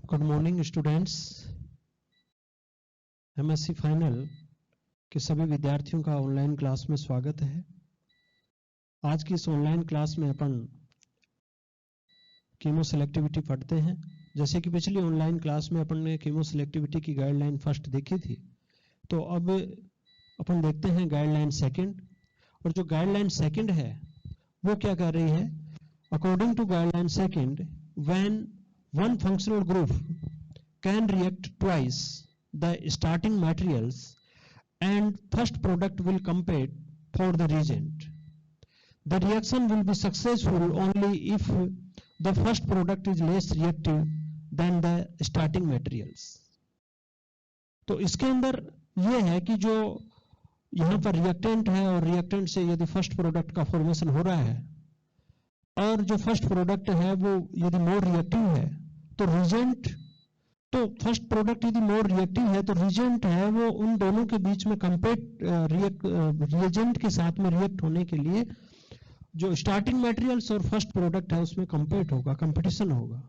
Good morning students. MSc final के सभी विद्यार्थियों का ऑनलाइन क्लास में स्वागत है। आज की इस ऑनलाइन क्लास में अपन कीमो सेलेक्टिविटी पढ़ते हैं। जैसे कि पिछली ऑनलाइन क्लास में अपन ने कीमो सेलेक्टिविटी की गाइडलाइन फर्स्ट देखी थी, तो अब अपन देखते हैं गाइडलाइन सेकंड। और जो गाइडलाइन सेकंड है वो क्या कह रही है? According to guideline second, when one functional group can react twice the starting materials and first product will compete for the reagent. The reaction will be successful only if the first product is less reactive than the starting materials. तो इसके अंदर ये है कि जो यहाँ पर reactant है और रिएक्टेंट से यदि फर्स्ट प्रोडक्ट का फॉर्मेशन हो रहा है और जो फर्स्ट प्रोडक्ट है वो यदि मोर रिएक्टिव है तो रिजेंट, तो फर्स्ट प्रोडक्ट यदि मोर रिएक्टिव है तो रिजेंट है वो उन दोनों के बीच में रिएजेंट के साथ में रिएक्ट होने के लिए जो स्टार्टिंग मटेरियल्स और फर्स्ट प्रोडक्ट है उसमें कंपेट होगा, कंपटीशन होगा,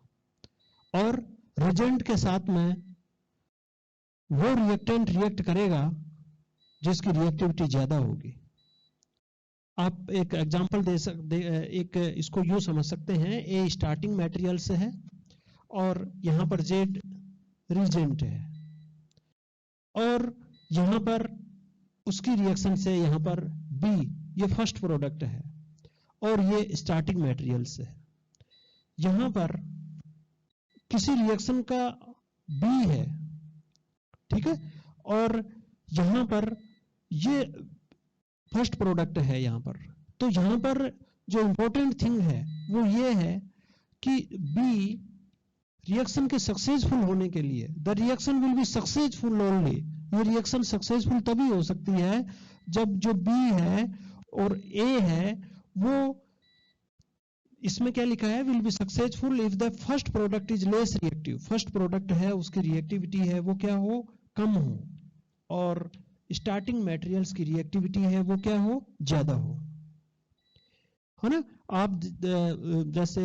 और रिजेंट के साथ में वो रिएक्टेंट रिएक्ट करेगा जिसकी रिएक्टिविटी ज्यादा होगी। आप एक एग्जांपल दे सकते, एक इसको यूं समझ सकते हैं, ए स्टार्टिंग मटेरियल्स है और यहां पर जेड रिजेंट है और यहां पर उसकी रिएक्शन से यहां पर बी ये फर्स्ट प्रोडक्ट है और ये स्टार्टिंग मटेरियल्स है। यहां पर किसी रिएक्शन का बी है, ठीक है, और यहां पर ये फर्स्ट प्रोडक्ट है यहां पर। तो यहां पर जो इंपॉर्टेंट थिंग है वो ये है कि बी रिएक्शन के सक्सेसफुल होने के लिए, the reaction will be successful only, ये रिएक्शन सक्सेसफुल तभी हो सकती है जब जो बी है और ए है वो, इसमें क्या लिखा है, will be successful if the first product is less reactive. First product है उसकी रिएक्टिविटी है वो क्या हो, कम हो, और स्टार्टिंग मटेरियल्स की रिएक्टिविटी है वो क्या हो, ज्यादा हो, है ना। आप जैसे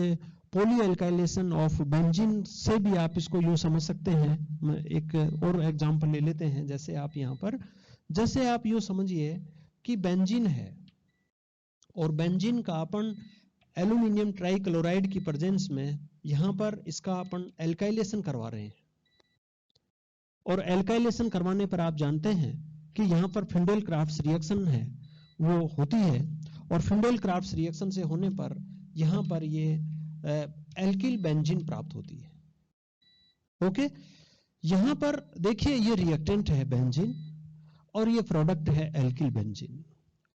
पॉली एल्काइलेशन ऑफ बेंजीन से भी आप इसको यूं समझ सकते हैं। एक और एग्जांपल ले लेते हैं। जैसे आप यहां पर, जैसे आप यूं समझिए कि बेंजीन है और बेंजीन का अपन एल्यूमिनियम ट्राइक्लोराइड की प्रेजेंस में यहां पर इसका अपन एल्काइलेशन करवा रहे हैं, और एल्काइलेशन करवाने पर आप जानते हैं कि यहां पर फिंडेल क्राफ्ट्स रिएक्शन है वो होती है, और फिंडेल क्राफ्ट्स रिएक्शन से होने पर यहां पर ये एल्किल बेंजीन प्राप्त होती है। ओके, यहां पर देखिए ये रिएक्टेंट है बेंजीन और ये प्रोडक्ट है एल्किल बेंजीन,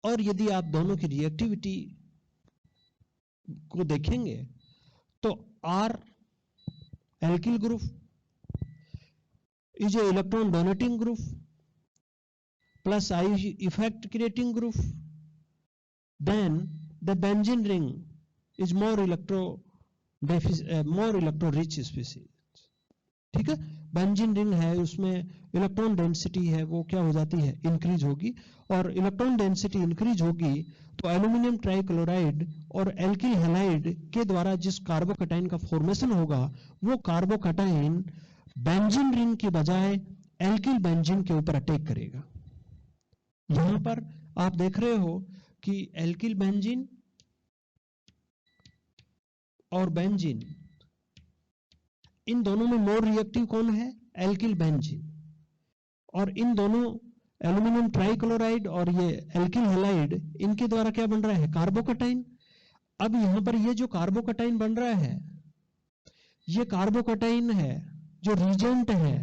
और यदि आप दोनों की रिएक्टिविटी को देखेंगे तो R alkyl group is a electron donating group plus I effect creating group, then the benzene ring is more electro rich species। ठीक है, बेंजीन रिंग है उसमें इलेक्ट्रॉन डेंसिटी है वो क्या हो जाती है, इंक्रीज होगी, और इलेक्ट्रॉन डेंसिटी इंक्रीज होगी तो एल्यूमिनियम ट्राइक्लोराइड और एल्किल हैलाइड के द्वारा जिस कार्बोकैटायन का फॉर्मेशन होगा वो कार्बोकैटायन बेंजीन रिंग की बजाय एल्किल बेंजीन के ऊपर अटैक करेगा। यहां पर आप देख रहे हो कि एल्किल बेंजीन और बेंजीन, इन दोनों में मोर रिएक्टिव कौन है, एल्किल बेंजीन, और इन दोनों एल्यूमिनियम ट्राइक्लोराइड और ये एल्किल हैलाइड, इनके द्वारा क्या बन रहा है, कार्बोकैटायन। अब यहां पर ये जो कार्बोकैटायन बन रहा है ये कार्बोकैटायन है जो रिजेंट है,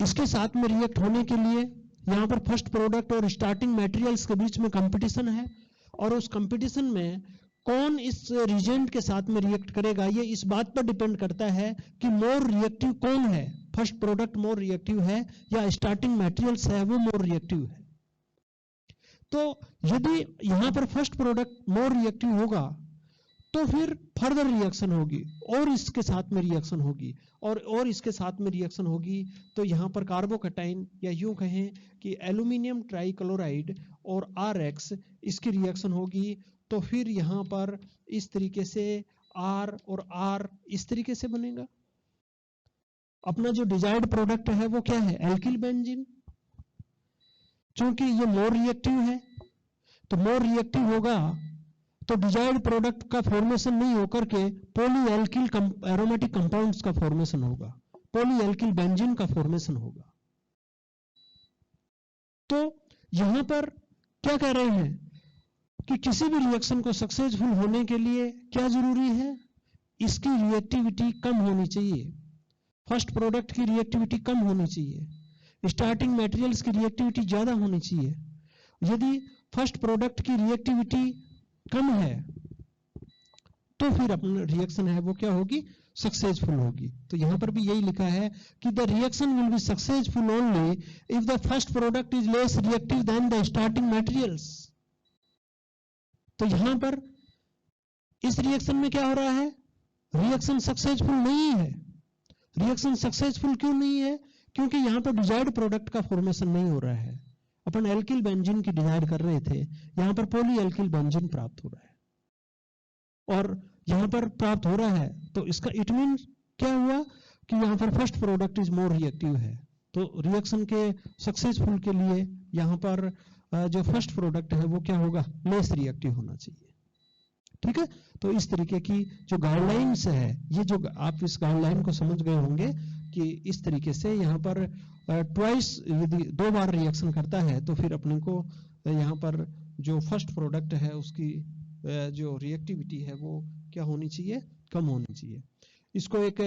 इसके साथ में रिएक्ट होने के लिए यहां पर फर्स्ट प्रोडक्ट और स्टार्टिंग मटेरियल्स के बीच में कंपटीशन है, और उस कंपटीशन में कौन इस रिजेंट के साथ में रिएक्ट करेगा ये इस बात पर डिपेंड करता है कि मोर रिएक्टिव कौन है, फर्स्ट प्रोडक्ट मोर रिएक्टिव है या स्टार्टिंग मटेरियल्स है वो मोर रिएक्टिव है। तो यदि यहां पर फर्स्ट प्रोडक्ट मोर रिएक्टिव होगा तो फिर फर्दर रिएक्शन होगी और इसके साथ में रिएक्शन होगी और इसके साथ में रिएक्शन होगी, तो यहां पर कार्बोकैटायन या यूं कहें कि एल्यूमिनियम ट्राइक्लोराइड और RX इसकी रिएक्शन होगी, तो फिर यहां पर इस तरीके से R और R इस तरीके से बनेगा। अपना जो डिजायर्ड प्रोडक्ट है वो क्या है, एल्किल बेंजीन। क्योंकि ये मोर रिएक्टिव है, तो मोर रिएक्टिव होगा तो डिजायर्ड प्रोडक्ट का फॉर्मेशन नहीं होकर के पॉली एल्किल एरोमेटिक कंपाउंड्स का फॉर्मेशन होगा, पॉली एल्किल बेंजीन का फॉर्मेशन होगा। तो यहां पर क्या कह रहे हैं कि किसी भी रिएक्शन को सक्सेसफुल होने के लिए क्या जरूरी है, इसकी रिएक्टिविटी कम होनी चाहिए, फर्स्ट प्रोडक्ट की रिएक्टिविटी कम होनी चाहिए, स्टार्टिंग मटेरियल्स की रिएक्टिविटी ज्यादा होनी चाहिए। यदि फर्स्ट प्रोडक्ट की रिएक्टिविटी कम है तो फिर अपना रिएक्शन है वो क्या होगी, सक्सेसफुल होगी। तो यहां पर भी यही लिखा है कि the reaction will be successful only if the first product is less reactive than the starting materials. तो यहां पर इस रिएक्शन में क्या हो रहा है, रिएक्शन सक्सेसफुल नहीं है। रिएक्शन सक्सेसफुल क्यों नहीं है, क्योंकि यहां पर डिजायर्ड प्रोडक्ट का फॉर्मेशन नहीं हो रहा है। अपन एल्किल बेंजीन की डिजायर कर रहे थे, यहां पर पॉली एल्किल बेंजीन प्राप्त हो रहा है और यहां पर प्राप्त हो रहा है, तो इसका इट मीन क्या हुआ कि यहां पर first product is more reactive है। तो रिएक्शन के सक्सेसफुल के लिए यहां पर जो फर्स्ट प्रोडक्ट है वो क्या होगा, लेस रिएक्टिव होना चाहिए। ठीक है, तो इस तरीके की जो गाइडलाइंस है, ये जो आप इस गाइडलाइन को समझ गए होंगे कि इस तरीके से यहाँ पर ट्वाइस यदि 2 बार रिएक्शन करता है तो फिर अपने को यहाँ पर जो फर्स्ट प्रोडक्ट है उसकी जो रिएक्टिविटी है वो क्या होनी चाहिए, कम होनी चाहिए। इसको एक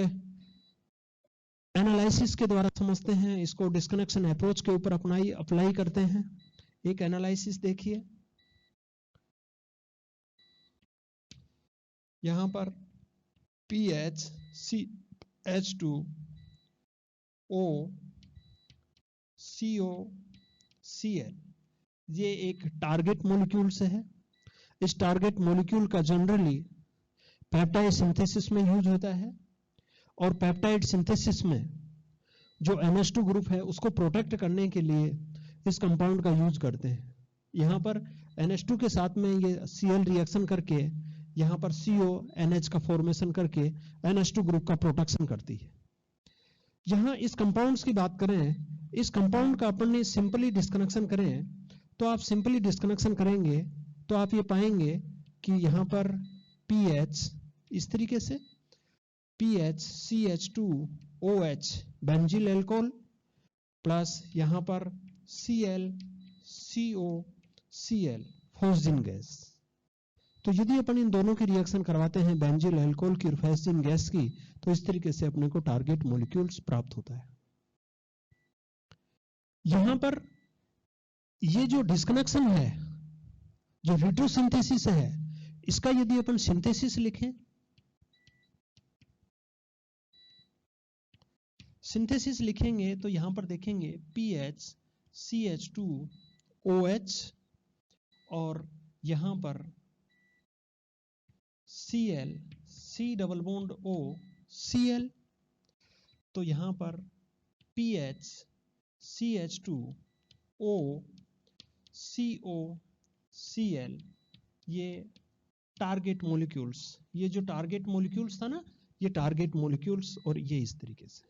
एनालिसिस के द्वारा समझते हैं, इसको डिस्कनेक्शन अप्रोच के ऊपर अप्लाई करते हैं। एक एनालिसिस देखिए, यहां पर PHCH2O COCl ये एक टारगेट मॉलिक्यूल से है। इस टारगेट मॉलिक्यूल का जनरली पेप्टाइड सिंथेसिस में यूज होता है और पेप्टाइड सिंथेसिस में जो NH2 ग्रुप है उसको प्रोटेक्ट करने के लिए इस कंपाउंड का यूज करते हैं। यहां पर NH2 के साथ में ये Cl रिएक्शन करके यहां पर CONH का फॉर्मेशन करके NH2 ग्रुप का प्रोटेक्शन करती है। यहां इस कंपाउंड्स की बात करें, इस कंपाउंड का अपन सिंपली डिस्कनेक्शन करें तो आप सिंपली डिस्कनेक्शन करेंगे तो आप ये पाएंगे कि यहां पर PH इस तरीके से PHCH2OH बेंजील अल्कोहल प्लस यहां पर ClCOCl फोस्जिन गैस। तो यदि अपन इन दोनों की रिएक्शन करवाते हैं बेंजील अल्कोहल की और फोस्जिन गैस की, तो इस तरीके से अपने को टारगेट मॉलिक्यूल्स प्राप्त होता है। यहां पर ये जो डिस्कनेक्शन है, जो विट्रोसिंथेसिस है, इसका यदि अपन सिंथेसिस लिखें, सिंथेसिस लिखेंगे तो यहां पर देखेंगे PHCH2OH और यहां पर Cl C double bond O Cl। तो यहां पर PHCH2O COCl ये टारगेट मॉलिक्यूल्स, ये जो टारगेट मॉलिक्यूल्स था ना, ये टारगेट मॉलिक्यूल्स और ये इस तरीके से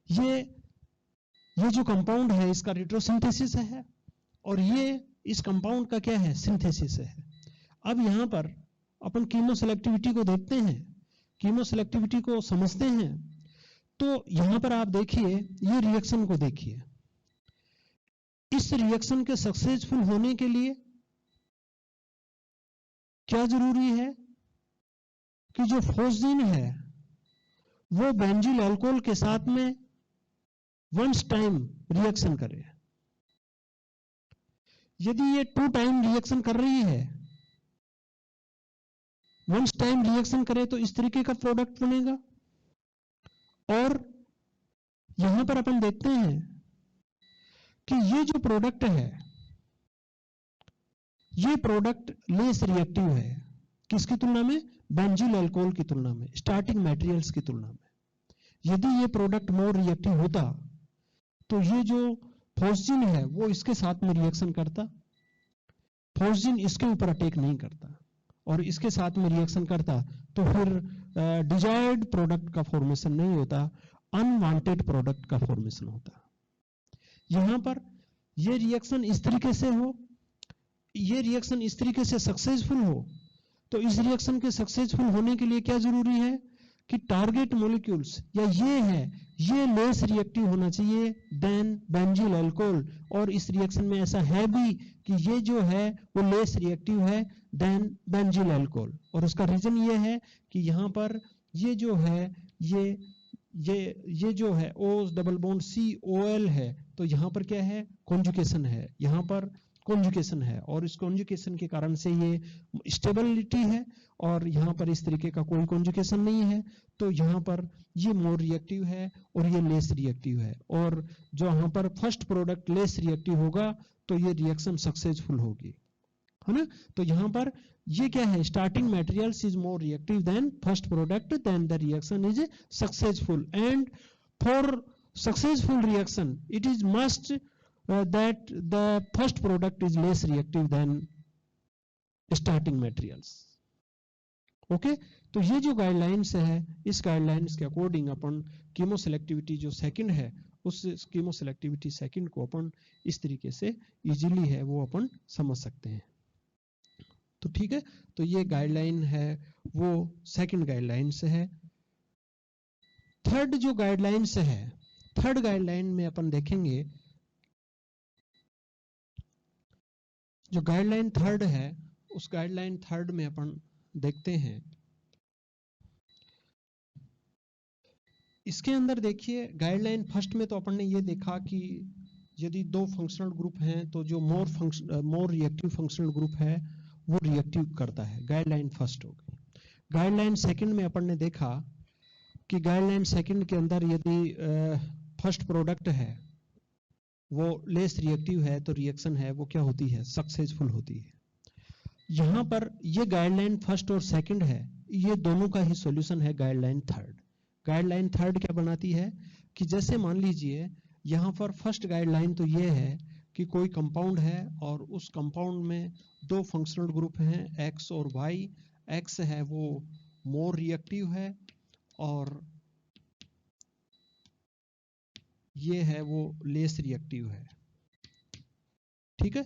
ये जो कंपाउंड है इसका रिट्रोसिंथेसिस है और ये इस कंपाउंड का क्या है, सिंथेसिस है। अब यहां पर अपन कीमो सेलेक्टिविटी को देखते हैं, कीमो सेलेक्टिविटी को समझते हैं। तो यहां पर आप देखिए, ये रिएक्शन को देखिए, इस रिएक्शन के सक्सेसफुल होने के लिए क्या जरूरी है कि जो फोस्जिन है वो बेंजील अल्कोहल के साथ में वंस टाइम रिएक्शन करे। यदि ये 2 टाइम रिएक्शन कर रही है, वंस टाइम रिएक्शन करे तो इस तरीके का प्रोडक्ट बनेगा। और यहां पर अपन देखते हैं कि ये जो प्रोडक्ट है, ये प्रोडक्ट लेस रिएक्टिव है। किसकी तुलना में, बेंजील अल्कोहल की तुलना में, स्टार्टिंग मटेरियल्स की तुलना में। यदि ये प्रोडक्ट मोर रिएक्टिव होता तो ये जो फोस्जिन है वो इसके साथ में रिएक्शन करता, फोस्जिन इसके ऊपर अटैक नहीं करता और इसके साथ में रिएक्शन करता तो फिर डिजायर्ड प्रोडक्ट का फॉर्मेशन नहीं होता, अनवांटेड प्रोडक्ट का फॉर्मेशन होता। यहां पर ये रिएक्शन इस तरीके से हो, ये रिएक्शन इस तरीके से सक्सेसफुल हो, तो इस रिएक्शन के सक्सेसफुल होने के लिए क्या जरूरी है कि टारगेट मॉलिक्यूल्स या ये है, ये लेस रिएक्टिव होना चाहिए देन बेंजील अल्कोहल, और इस रिएक्शन में ऐसा है भी कि ये जो है वो लेस रिएक्टिव है देन बेंजील अल्कोहल। और उसका रीजन ये है कि यहाँ पर ये जो है ये जो है O डबल बॉन्ड COL है, तो यहाँ पर क्या है, कॉन्जुगेशन है, यहाँ पर कॉन्जुगेशन है, और इस कॉन्जुगेशन के कारण से ये स्टेबिलिटी है, और यहाँ पर इस तरीके का कोई कॉन्जुगेशन नहीं है, तो यहाँ पर ये मोर रिएक्टिव है और ये लेस रिएक्टिव है। और जो यहाँ पर फर्स्ट प्रोडक्ट लेस रिएक्टिव होगा तो ये रिएक्शन सक्सेसफुल होगी, है ना। तो यहाँ पर ये क्या है, starting materials is more reactive than first product, then the reaction is successful, and for successful reaction it is must that the first product is less reactive than starting materials. Okay तो ये जो guidelines है, इस guidelines के according अपन chemo selectivity जो second है, उस chemo selectivity second को अपन इस तरीके से इजीली है वो अपन समझ सकते हैं। तो ठीक है, तो ये गाइडलाइन है वो सेकंड गाइडलाइन से है। थर्ड जो गाइडलाइंस है, थर्ड गाइडलाइन में अपन देखेंगे, जो गाइडलाइन थर्ड है उस गाइडलाइन थर्ड में अपन देखते हैं, इसके अंदर देखिए गाइडलाइन फर्स्ट में तो अपन ने ये देखा कि यदि दो फंक्शनल ग्रुप हैं तो जो मोर रिएक्टिव फंक्शनल ग्रुप है वो रिएक्टिव करता है, गाइडलाइन फर्स्ट हो गई। गाइडलाइन सेकंड में अपन ने देखा कि गाइडलाइन सेकंड के अंदर यदि फर्स्ट प्रोडक्ट है वो लेस रिएक्टिव है तो रिएक्शन है वो क्या होती है, सक्सेसफुल होती है। यहां पर ये गाइडलाइन फर्स्ट और सेकंड है, ये दोनों का ही सॉल्यूशन है गाइडलाइन थर्ड। गाइडलाइन थर्ड क्या बनाती है कि जैसे मान लीजिए यहां पर फर्स्ट गाइडलाइन तो ये है कि कोई कंपाउंड है और उस कंपाउंड में दो फंक्शनल ग्रुप हैं X और Y। X है वो मोर रिएक्टिव है और ये है वो लेस रिएक्टिव है, ठीक है।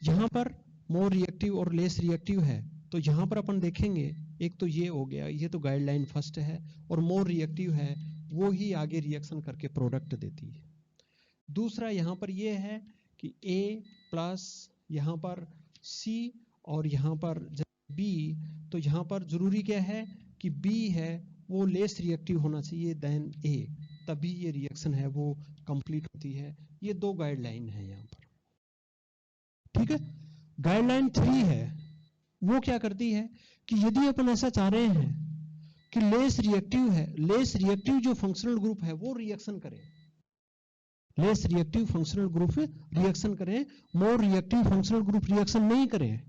यहां पर मोर रिएक्टिव और लेस रिएक्टिव है, तो यहां पर अपन देखेंगे एक तो ये हो गया, ये तो गाइडलाइन फर्स्ट है, और मोर रिएक्टिव है वो ही आगे रिएक्शन करके प्रोडक्ट देती है। दूसरा यहां पर ये है कि A प्लस यहां पर C और यहां पर B, तो यहां पर जरूरी क्या है कि B है वो लेस रिएक्टिव होना चाहिए देन A, तभी ये रिएक्शन है वो कंप्लीट होती है। ये दो गाइडलाइन है यहां पर, ठीक है। गाइडलाइन 3 है वो क्या करती है कि यदि अपन ऐसा चाह रहे हैं कि लेस रिएक्टिव है, लेस रिएक्टिव जो फंक्शनल ग्रुप है वो रिएक्शन करे, less reactive functional group reaction करें, more reactive functional group reaction नहीं करें,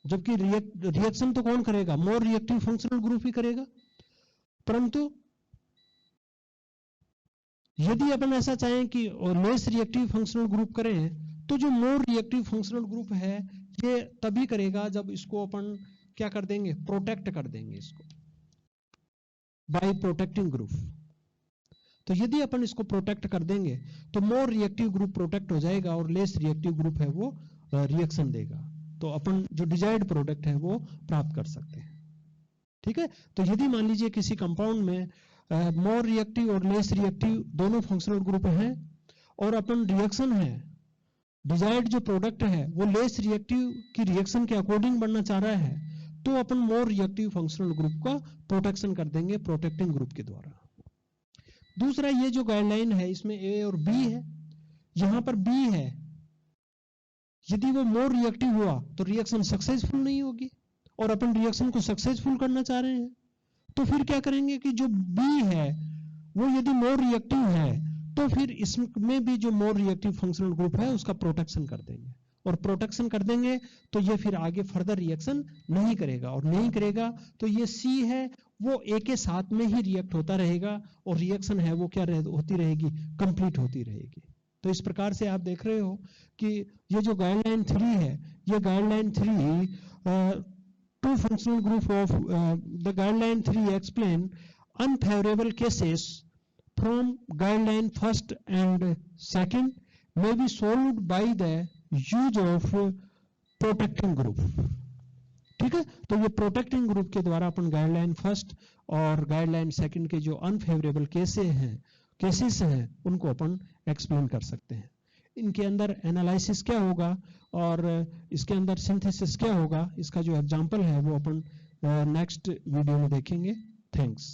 जबकि रिएक्शन तो कौन करेगा, मोर रिएक्टिव फंक्शनल ग्रुप ही करेगा। परंतु यदि अपन ऐसा चाहें कि लेस रिएक्टिव फंक्शनल ग्रुप करें तो जो मोर रिएक्टिव फंक्शनल ग्रुप है ये तभी करेगा जब इसको अपन क्या कर देंगे, प्रोटेक्ट कर देंगे इसको बाय प्रोटेक्टिंग ग्रुप। तो यदि अपन इसको प्रोटेक्ट कर देंगे तो मोर रिएक्टिव ग्रुप प्रोटेक्ट हो जाएगा और लेस रिएक्टिव ग्रुप है वो रिएक्शन देगा, तो अपन जो डिजायर्ड प्रोडक्ट है वो प्राप्त कर सकते हैं, ठीक है। तो यदि मान लीजिए किसी कंपाउंड में मोर रिएक्टिव और लेस रिएक्टिव दोनों फंक्शनल ग्रुप हैं और अपन रिएक्शन है, डिजायर्ड जो प्रोडक्ट है वो लेस रिएक्टिव की रिएक्शन के अकॉर्डिंग बनना चाह रहा है, तो अपन मोर रिएक्टिव फंक्शनल ग्रुप का प्रोटेक्शन कर देंगे प्रोटेक्टिंग ग्रुप के द्वारा। दूसरा ये जो गाइडलाइन है इसमें A और B है, यहां पर B है यदि वो मोर रिएक्टिव हुआ तो रिएक्शन सक्सेसफुल नहीं होगी, और अपन रिएक्शन को सक्सेसफुल करना चाह रहे हैं, तो फिर क्या करेंगे कि जो B है वो यदि मोर रिएक्टिव है तो फिर इसमें भी जो मोर रिएक्टिव फंक्शनल ग्रुप है उसका प्रोटेक्शन कर देंगे, और प्रोटेक्शन कर देंगे तो ये फिर आगे फर्दर रिएक्शन नहीं करेगा, और नहीं करेगा तो ये C है वो A के साथ में ही रिएक्ट होता रहेगा और रिएक्शन है वो क्या होती रहेगी, कंप्लीट होती रहेगी, तो इस प्रकार से आप देख रहे हो कि ये जो गाइडलाइन 3 है, ये guideline 3 two functional group of the guideline 3 explain unfavourable cases from guideline first and second may be solved by the use of protecting group. ठीक है, तो ये प्रोटेक्टिंग ग्रुप के द्वारा अपन गाइडलाइन फर्स्ट और गाइडलाइन सेकंड के जो अनफेवरेबल केसेस हैं उनको अपन एक्सप्लेन कर सकते हैं. इनके अंदर एनालिसिस क्या होगा और इसके अंदर सिंथेसिस क्या होगा, इसका जो एग्जांपल है वो अपन नेक्स्ट वीडियो में देखेंगे. थैंक्स.